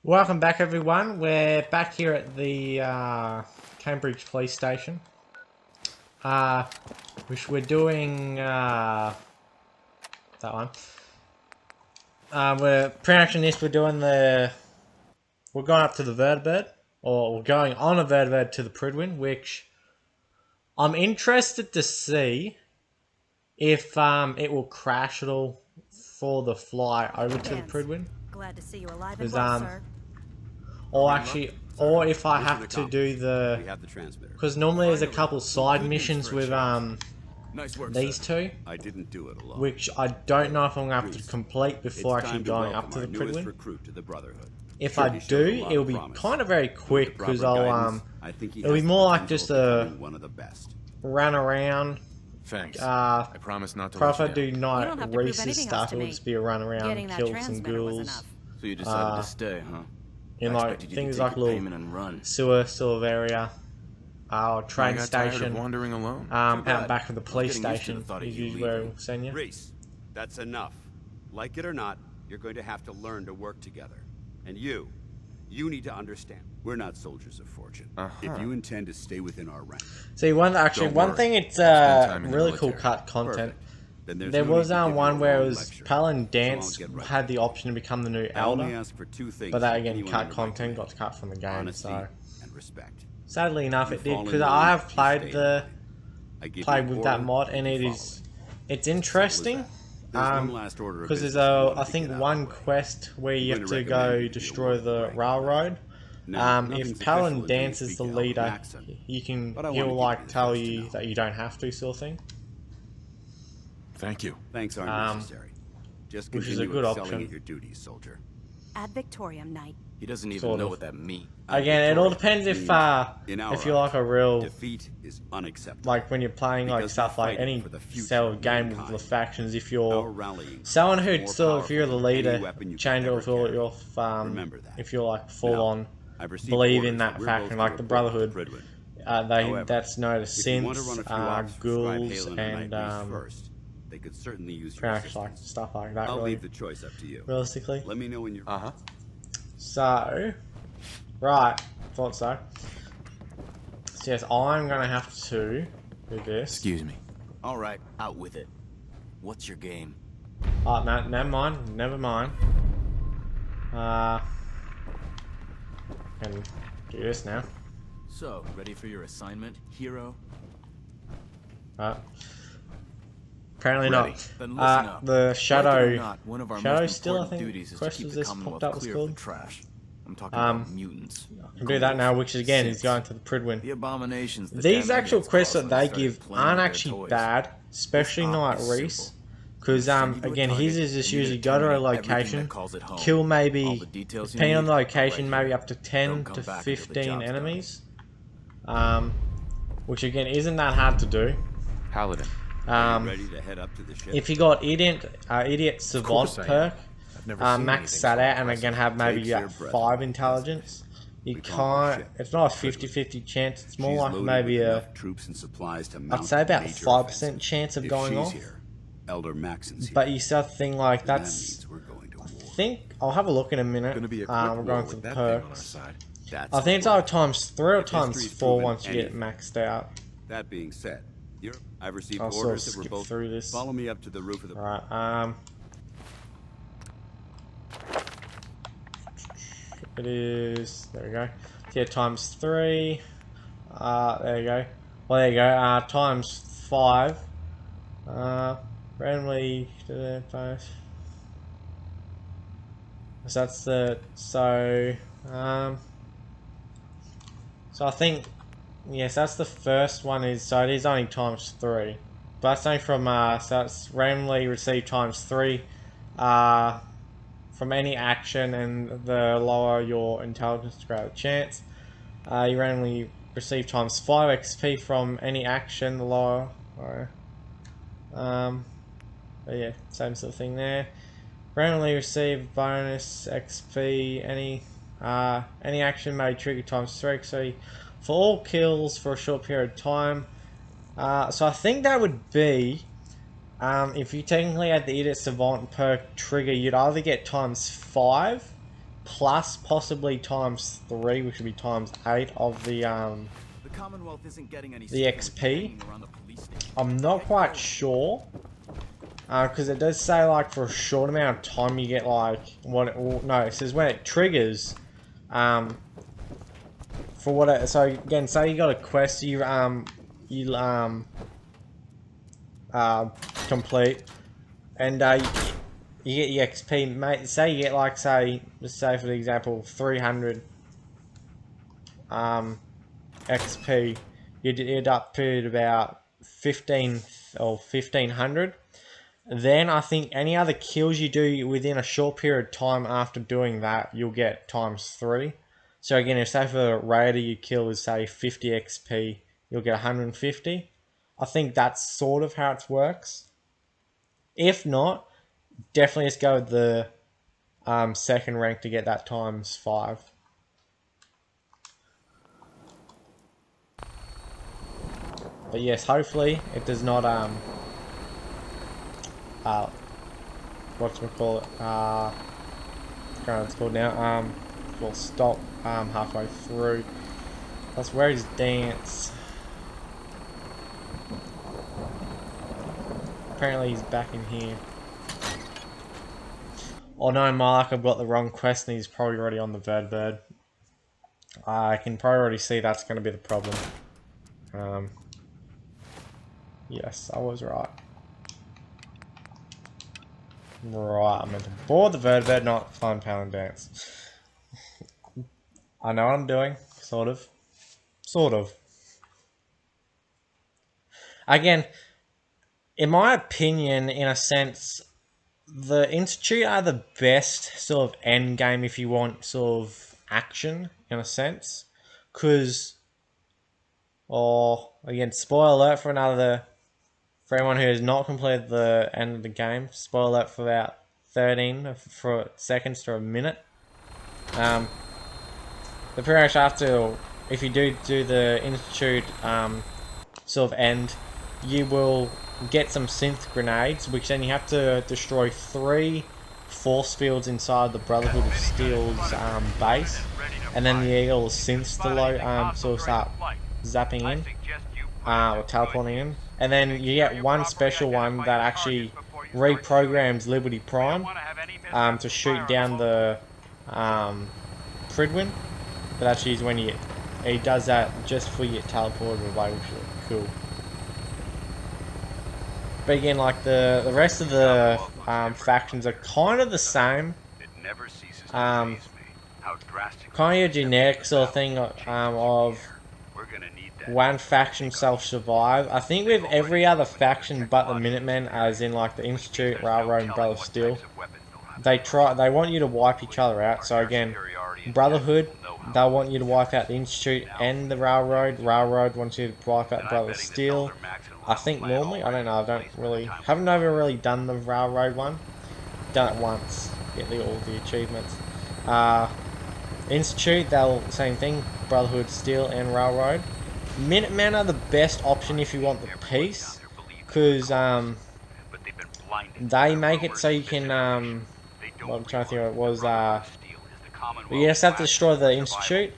Welcome back, everyone. We're back here at the Cambridge Police Station, which we're doing that one. We're pre-action this. We're going up to the Vertibird, or we're going on a Vertibird to the Prydwen, which I'm interested to see if it will crash at all for the fly over to the Prydwen. Glad to see you alive and well, sir. Or if I have to do because normally there's a couple side missions with these two, which I don't know if I'm going to have to complete before actually going up to the Prydwen. If I do, it'll be kind of very quick because it'll be more like just a run around. Thanks. I promise not to. If I do night races stuff, it'll just be a run around, kill some ghouls. So you decided to stay, huh? In like things like little sewer sort of area, train station, wandering alone. out back of the police station is usually where we'll send you. Reese, that's enough. Like it or not, you're going to have to learn to work together. And you need to understand, we're not soldiers of fortune. If you intend to stay within our ranks. See, one thing, it's really cool cut content. There was one where it was Paladin Danse had the option to become the new Elder, but that again cut content got cut from the game. So sadly enough, it did, because I have played with that mod, and it's interesting. Because there's I think one quest where you have to go destroy the railroad. If Paladin Danse is the leader, he'll like tell you that you don't have to, sort of thing. Thank you. Thanks aren't necessary. Just which is a good option. At your duties, soldier. Ad Victoriam, Knight. He doesn't even know what that means. Again, it all depends if you're like a real defeat is unacceptable. like when you're playing like stuff like any cell game with the factions. If you're someone who still, if you're the leader, change it for your if you're like full on believe in that faction, like the Brotherhood. That's known as synths, ghouls, and they could certainly use crash, like stuff like that. I'll leave the choice up to you. Realistically. Let me know when you're. So, right, thought so. So yes, I'm gonna have to do this. Excuse me. All right, out with it. What's your game? Oh, no, never mind. Can do this now. So, ready for your assignment, hero? Apparently ready. Not. The Shadow... Not, one of our Shadow most still, I important think, duties is quest to keep was the this Commonwealth popped up was clear of called. the trash. I'm talking about mutants. I can do that now, which again is going to the Prydwen. The abominations. These actual quests that they give aren't actually bad, especially Knight Reese. Because, again, his is just usually go to a location, kill maybe, depending on the location, maybe up to 10 to 15 enemies. Which, again, isn't that hard to do. Paladin. Ready to head up to the ship? If you got Idiot Savant perk, max that out, and again have maybe 5 intelligence, you can't, it's not a 50-50 chance, it's more like maybe troops and supplies to I'd say about 5% chance of going off. Elder Maxon's here. But you start to think like that's, I think, I'll have a look in a minute. We're going for the perks. I think it's either ×3 or ×4 once you get it maxed out. That being said, I've received I'll sort of orders that we're skip both through this. follow me up to the roof of the. Right. It is. There we go. Yeah, ×3. There you go. Well, there you go. ×5. Randomly. So that's the. So I think. Yes, that's the first one. So it is only ×3. But that's only from. So that's randomly received ×3. From any action, and the lower your intelligence, the greater the chance. You randomly receive ×5 XP from any action, the lower. But yeah, same sort of thing there. Randomly receive bonus XP. Any action may trigger ×3 XP for all kills for a short period of time. So I think that would be. If you technically had the Idiot Savant perk trigger, you'd either get ×5 plus possibly ×3, which would be ×8 of the Commonwealth isn't getting any XP. I'm not quite sure, because it does say like for a short amount of time you get like no, it says when it triggers, for what it, so again, say you got a quest you complete, and you get your XP, mate. Say you get like, let's say for the example 300 XP, you'd end up to about 1500. Then I think any other kills you do within a short period of time after doing that, you'll get ×3. So again, if say for a raider you kill is say 50 XP, you'll get 150. I think that's sort of how it works. If not, definitely just go with the second rank to get that ×5. But yes, hopefully it does not whatchamacallit, I don't know what it's called now, will stop halfway through. That's where is Dance. Apparently he's back in here. Oh no, Mark, I've got the wrong quest and he's probably already on the Vertibird. I can probably already see that's going to be the problem. Yes, I was right. Right, I meant to board the Vertibird, not find Palin Dance. I know what I'm doing, sort of. Sort of. Again, in my opinion, in a sense, the Institute are the best sort of end game if you want sort of action, in a sense. Because, again, spoiler alert for anyone who has not completed the end of the game, spoiler alert for about 13 seconds to a minute. The pretty much after, if you do the Institute sort of end, you will get some synth grenades, which then you have to destroy 3 force fields inside the Brotherhood of Steel's base, and then the Eagle synths sort of start zapping in, or teleporting in, and then you get one special one that actually reprograms Liberty Prime to shoot down the Pridwin. But actually is when he does that just before you get teleported away, which is cool. But again, like the rest of the factions are kind of the same. Kind of a generic sort of thing of one faction self-survive. I think with every other faction but the Minutemen, as in like the Institute, Railroad, and Brother Steel, they want you to wipe each other out. So again, Brotherhood, they'll want you to wipe out the Institute and the Railroad. Railroad wants you to wipe out Brother Steel. I think normally, I don't know, haven't ever really done the Railroad one. Done it once, get all the achievements. Institute, same thing, Brotherhood, Steel, and Railroad. Minutemen are the best option if you want the peace, because they make it so you can, what I'm trying to think of, it was, you just have to destroy the Institute,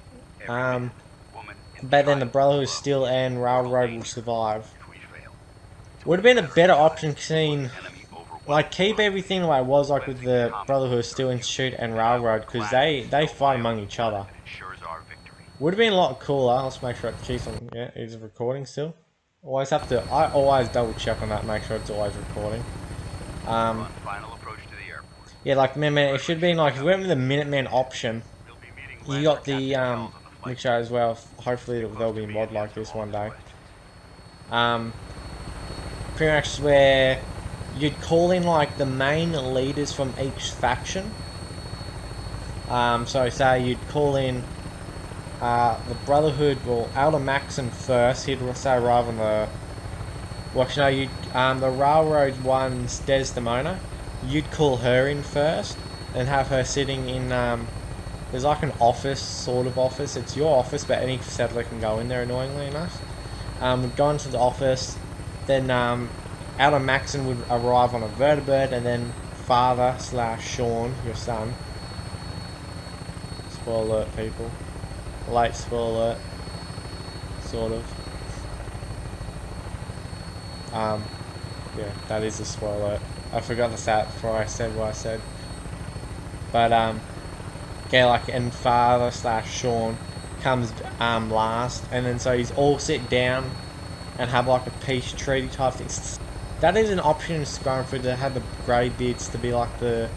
but then the Brotherhood, Steel, and Railroad will survive. Would have been a better option seeing, like, keep everything the way it was, like with the Brotherhood, Steel, Institute, and Railroad, because they fight among each other. Would have been a lot cooler. Let's make sure it keeps on. Yeah, is it recording still? I always double check on that, make sure it's always recording. Yeah, like it should have been like if you went with the Minutemen option, you got the mixture as well. Hopefully there'll be a mod like this one day. Pretty much where you'd call in like the main leaders from each faction. So say you'd call in the Brotherhood, well, Elder Maxon first. He'd say rather than the the Railroad one's Desdemona. You'd call her in first and have her sitting in there's like an office, sort of office. It's your office, but any settler can go in there, annoyingly enough. Would go into the office, then Elder Maxon would arrive on a Vertibird, and then father / Sean, your son, Spoiler alert, people. Late spoiler alert. Sort of. Yeah, that is a spoiler alert. I forgot to say it before I said what I said. But, yeah, like, and father / Sean comes, last, and then so he's all sit down and have, like, a peace treaty type thing. That is an option in Scunthorpe to have the Greybeards to be, like, the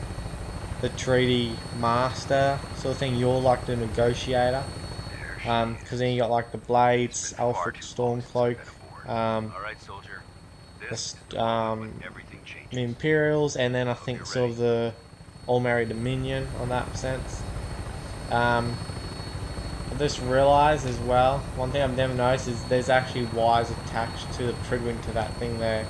treaty master sort of thing. You're, like, the negotiator. Because then you got, like, the Blades, Alfred Stormcloak, the Imperials, and then I think sort of the All-Merry Dominion on that sense. I just realised as well, one thing I've never noticed is there's actually wires attached to the Pridwing to that thing there.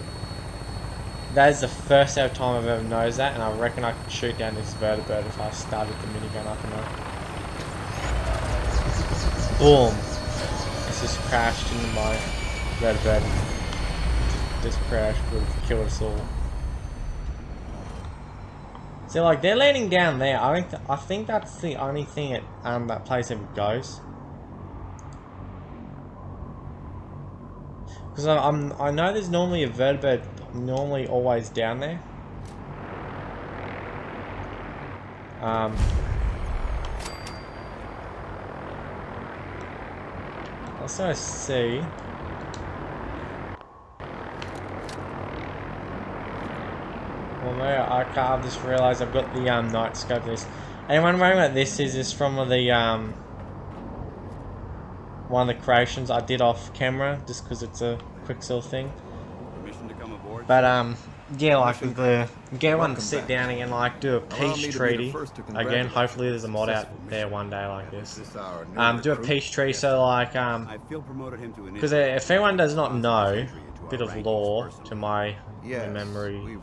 That is the first ever time I've ever noticed that, and I reckon I could shoot down this vertibird if I started the minigun up and up. Boom! It's just crashed into my vertibird. Just crashed, would have killed us all. So like they're landing down there. I think that's the only thing that place ever goes. Because I know there's normally a vertibird normally always down there. Let's go see. Well, maybe I've just realised I've got the night scope of this. Anyone wondering what this is? This from the one of the creations I did off camera, just because it's a quick sort of thing. Permission to come aboard? But yeah, like get one to sit down and like do a peace treaty again. Hopefully, there's a mod out there one day like this. Do a peace treaty, so like because if anyone does not know, a bit of lore to my memory,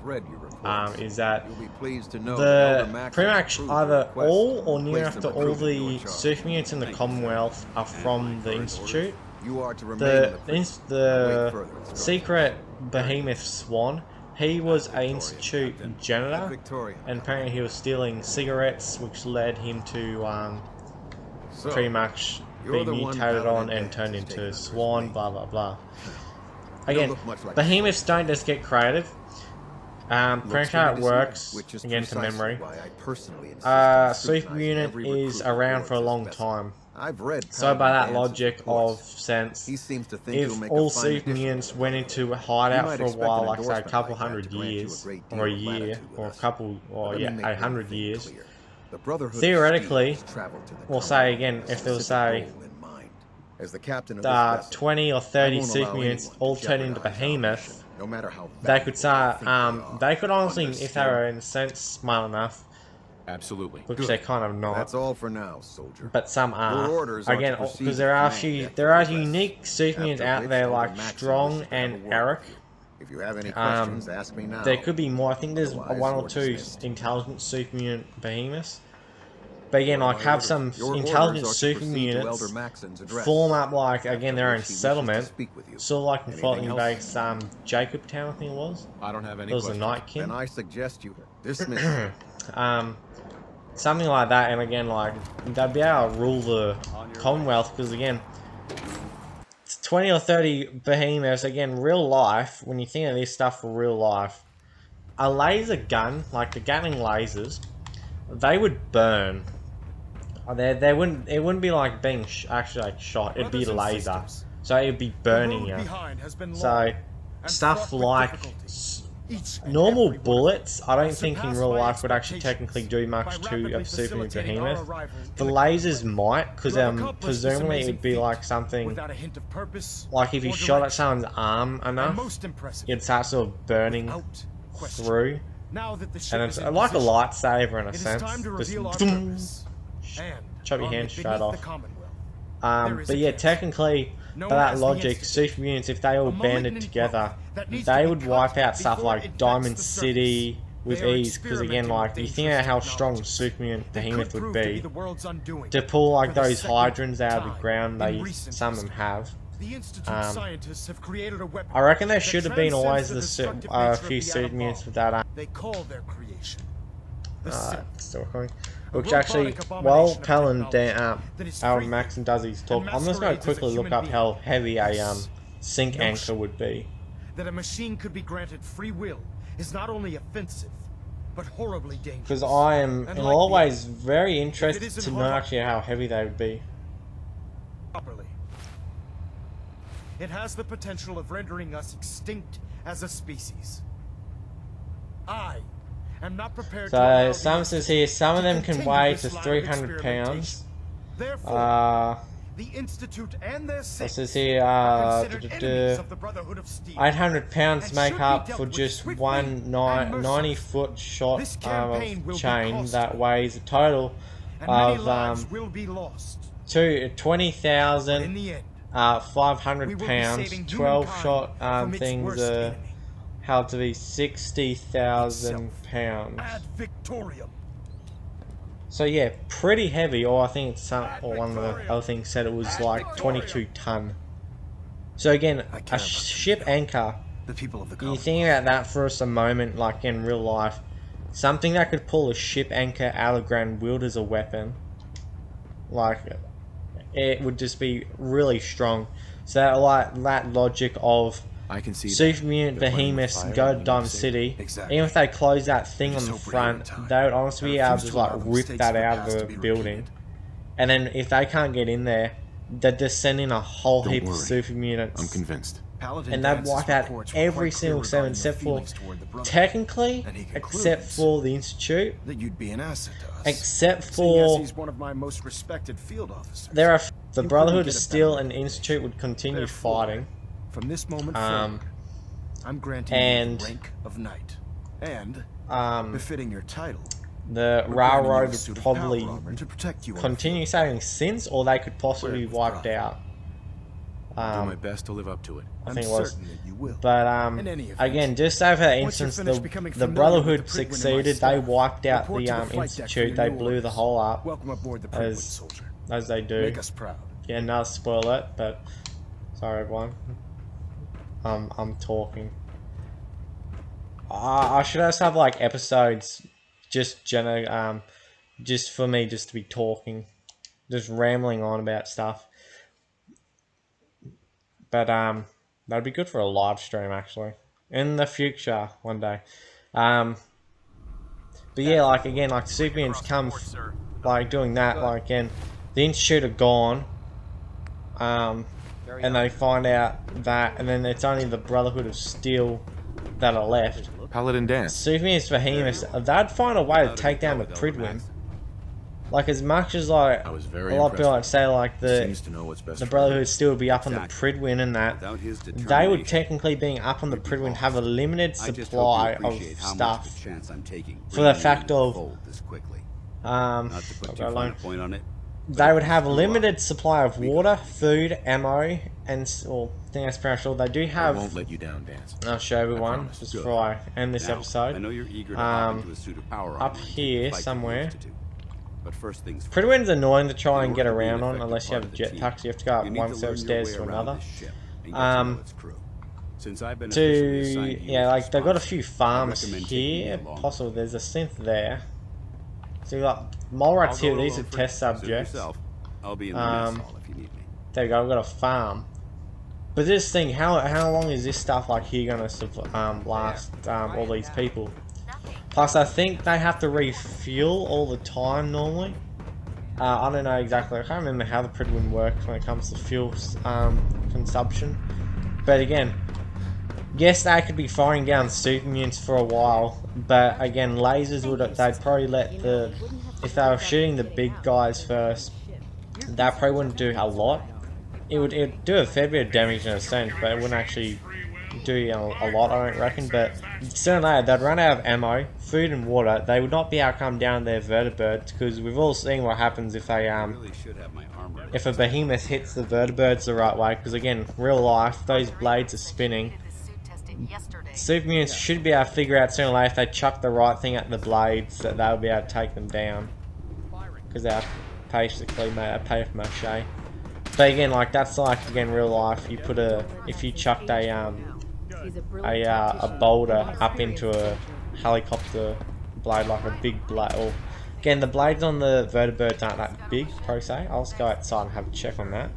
is that the pretty much either all or near after all the super units in the Commonwealth are from the Institute. The secret Behemoth Swan, he was an Institute janitor, and apparently he was stealing cigarettes, which led him to pretty much be mutated on and turned into Swan, blah blah blah. Again, Behemoths don't just get creative. Pretty much how it works, again to memory, super unit is around for a long time. So by that logic of sense, if all super units went into a hideout for a while, like say a couple hundred years, or a year, or a couple, or yeah, 800 years, theoretically, we'll say again, if there was say 20 or 30 super units all turned into Behemoth, they could start, they could honestly, if they were in a sense smart enough, absolutely, which they're kind of not. That's all for now, soldier. But some are. Again, because there are unique super units out there like Strong and Eric. If you have any questions, ask me now. There could be more. I think there's one or two intelligent super unit Behemoths. But again, like have some intelligent super units form up like again their own settlement, sort of like in floating base Jacobtown, I think it was. I don't have any. It was the Night King. Then I suggest you dismiss. Something like that, and again, like they'd be able to rule the Commonwealth because again, it's 20 or 30 Behemoths. Again, real life. When you think of this stuff for real life, a laser gun like the Gatling lasers, they would burn. They wouldn't. It wouldn't be like being actually like shot. It'd be laser, so it'd be burning you. So stuff like normal bullets, I don't think in real life would actually technically do much to a super Behemoth. The lasers might, because presumably it'd be like something like if you shot at someone's arm enough, it'd start sort of burning through. And it's like a lightsaber in a sense. Just chop your hand straight off. But yeah, technically, by that logic, super units, if they all banded together, they would wipe out stuff like Diamond City with ease. Because again, like, you think of how strong super unit Behemoth would be. To pull like those hydrants out of the ground, some of them have. I reckon there should have been always a few super units with that. They call their creation. Still recording. Which actually, while Talon Aaron Maxon does his talk, I'm just going to quickly look up how heavy a sink anchor would be. That a machine could be granted free will is not only offensive, but horribly dangerous. Because I am in a lot of ways very interested to know actually how heavy they would be. Properly. It has the potential of rendering us extinct as a species. I am not prepared to allow some says here, some of them can weigh to 300 pounds. Therefore, the Institute and their This is here, 800 pounds make up for just one 90-foot shot of chain that weighs a total of 20,500 pounds. 12 shot things are held to be 60,000 pounds. So yeah, pretty heavy, or I think it's or one of the other things said it was like 22 ton. So again, a ship anchor, you think about that for us a moment, like in real life, something that could pull a ship anchor out of the ground, wield as a weapon, like, it would just be really strong. So that, like, that logic of I can see Super Mutant Behemoths go to Diamond City. Exactly. Even if they close that thing on the front, they would honestly be able to just like rip that out of the building. And then if they can't get in there, they'd just send in a whole heap of Super Mutants. I'm convinced. And they'd wipe out every single 7 except for, technically, except for the Institute. That you'd be an asset to us. Except for, he's one of my most respected field officers. There are the Brotherhood of Steel and Institute would continue fighting. From this moment forward, I'm granting you the rank of knight, and befitting your title. The railroad would probably continue saving sins, or they could possibly be wiped out. I'll do my best to live up to it. I think it was. But again, just say for that instance, the Brotherhood succeeded. They wiped out the Institute. They blew the hole up, as they do. Make us proud. Yeah, another spoiler, but sorry everyone. I'm talking. I should also have like episodes, just for me just to be talking, just rambling on about stuff. But that'd be good for a live stream actually in the future one day. But yeah, like again, like Super Mutants come like doing that, like again, the Institute are gone. And they find out that, and then it's only the Brotherhood of Steel that are left. Paladin Danse. Super Mutants Behemoths, they'd find a way to take down the Pridwen. Like as much as like a lot of people like say like the Brotherhood of Steel would be up on the Pridwen and that, they would technically being up on the Pridwen have a limited supply of stuff. For the fact of they would have a limited supply of water, food, ammo, and I think that's pretty sure. They do have. I won't let you down, Danse. I'll show everyone just before I end this episode. I know you're eager to hop into a suit of power up here somewhere. But first things first. Pridwen's annoying to try and get around on unless you have a jetpack. So you have to go up one set of stairs to another. Yeah, like they've got a few farms here. Possible there's a synth there. So you got mole rats here. These are test subjects. I'll be in the mess hall if you need me. There you go. I've got a farm. But this thing, how long is this stuff like here gonna last all these people? Plus, I think they have to refuel all the time normally. I don't know exactly. I can't remember how the Pridwen works when it comes to fuel consumption. But again, yes, they could be firing down Super Mutants for a while. But again, lasers they'd probably let if they were shooting the big guys first, that probably wouldn't do a lot. It'd do a fair bit of damage in a sense, but it wouldn't actually do a lot, I don't reckon. But certainly they'd run out of ammo, food and water. They would not be able to come down their vertibirds, because we've all seen what happens if if a behemoth hits the vertibirds the right way, because again, real life, those blades are spinning. Super Mutants should be able to figure out sooner or later if they chuck the right thing at the blades that they'll be able to take them down, because they're basically made of paper mache. But again, like that's like again real life. You put if you chucked a boulder up into a helicopter blade, like a big blade, or Again, the blades on the vertibirds aren't that big, per se. I'll just go outside and have a check on that.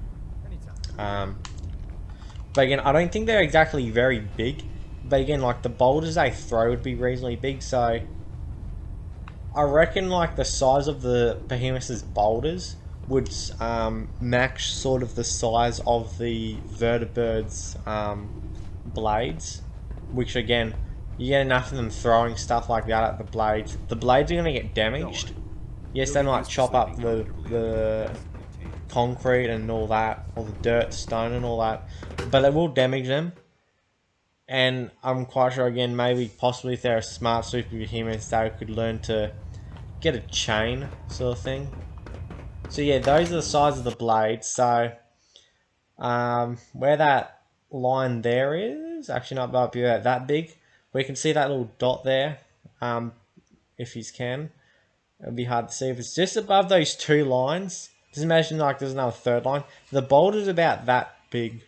But again, I don't think they're exactly very big. But again, like the boulders they throw would be reasonably big, so I reckon like the size of the Behemoth's boulders would match sort of the size of the vertibirds' blades, which again, you get enough of them throwing stuff like that at the blades. The blades are going to get damaged. Yes, they might chop up the concrete and all that, or the dirt, stone and all that, but it will damage them. And I'm quite sure, again, maybe possibly if they're a smart super behemoth, they could learn to get a chain sort of thing. So yeah, those are the size of the blades. So where that line there is, actually not might be that big. We can see that little dot there, if you can. It'll be hard to see if it's just above those two lines. Just imagine like there's another third line. The boulder's about that big.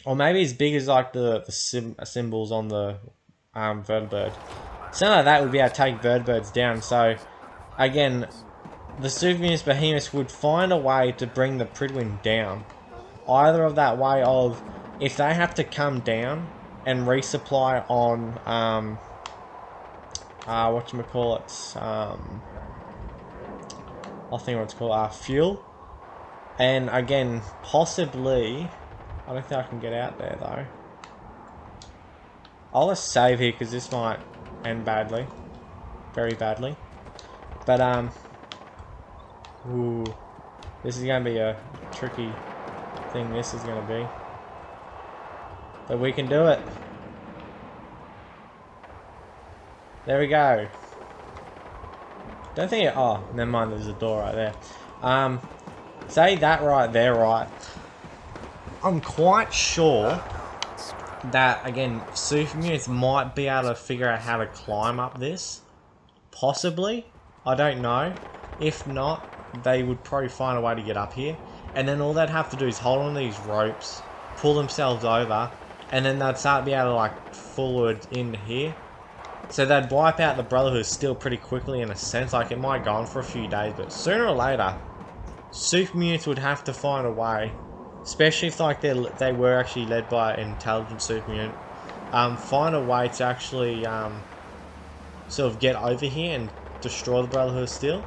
Or maybe as big as like the symbols on the vertibird. Something like that would be able to take vertibirds down. So again, the Super Mutant Behemoths would find a way to bring the Prydwen down. Either of that way of, if they have to come down and resupply on whatchamacallit, I think what it's called, fuel. And again, possibly, I don't think I can get out there though. I'll just save here because this might end badly. Very badly. But ooh, this is going to be a tricky thing, this is going to be. But we can do it. There we go. Don't think it, oh, never mind, there's a door right there. Say that right there, right? I'm quite sure that, again, Super Mutants might be able to figure out how to climb up this. Possibly. I don't know. If not, they would probably find a way to get up here. And then all they'd have to do is hold on these ropes, pull themselves over, and then they'd start to be able to, like, forward in here. So they'd wipe out the Brotherhood still pretty quickly in a sense. Like, it might go on for a few days, but sooner or later, Super Mutants would have to find a way, especially if like they were actually led by an intelligent Super Mutant, find a way to actually sort of get over here and destroy the Brotherhood of Steel,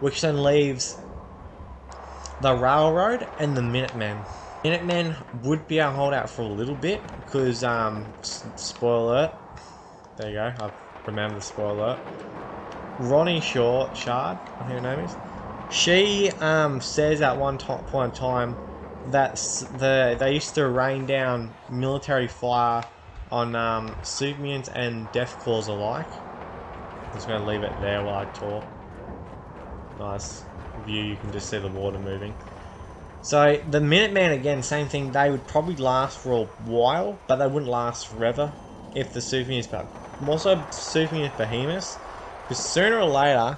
which then leaves the Railroad and the Minutemen. Minutemen would be able to hold out for a little bit because, spoiler alert, there you go, I remember the spoiler alert. Ronnie Shard, I think her name is. She says at one point in time that they used to rain down military fire on Super Mutants and Deathclaws alike. I'm just going to leave it there while I talk. Nice view, you can just see the water moving. So the Minutemen, again, same thing, they would probably last for a while, but they wouldn't last forever if the Super Mutants, but more so Super Mutant Behemoths, because sooner or later,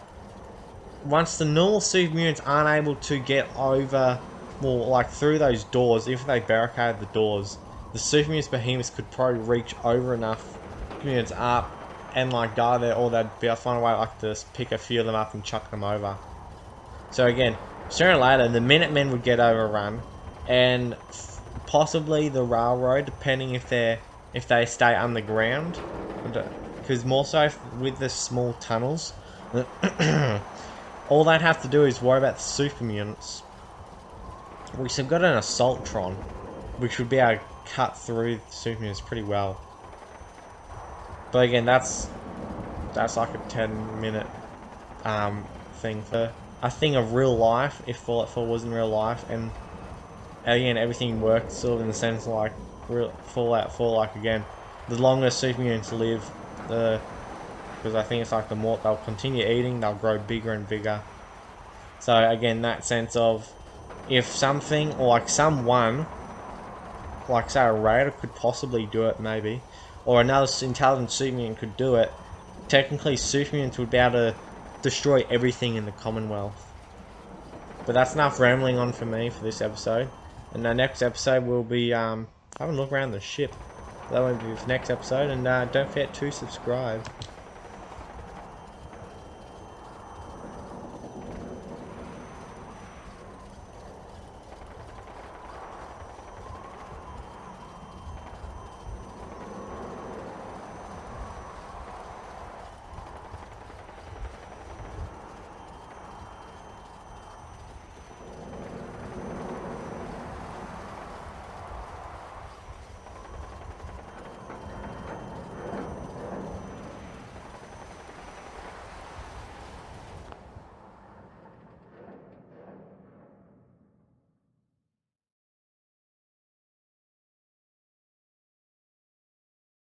once the normal Super Mutants aren't able to get over, well, like through those doors, if they barricade the doors, the Super Mutants Behemoths could probably reach over enough mutants up and like die there, or they'd be able to find a way like to pick a few of them up and chuck them over. So again, sooner or later, the Minutemen would get overrun, and possibly the Railroad, depending if they stay underground, because more so with the small tunnels, all they'd have to do is worry about the Super Mutants, which have got an Assaultron, which would be able to cut through the Super Mutants pretty well. But again, that's like a 10-minute thing for a thing of real life, if Fallout 4 was in real life, and again, everything worked sort of in the sense like Fallout 4, like again, the longer Super Mutants live, because I think it's like the more they'll continue eating, they'll grow bigger and bigger. So again, that sense of, if something, or like someone, like say a Raider could possibly do it maybe, or another intelligent Super Mutant could do it, technically Super Mutants would be able to destroy everything in the Commonwealth. But that's enough rambling on for me for this episode. And the next episode will be having a look around the ship. That won't be the next episode, and don't forget to subscribe.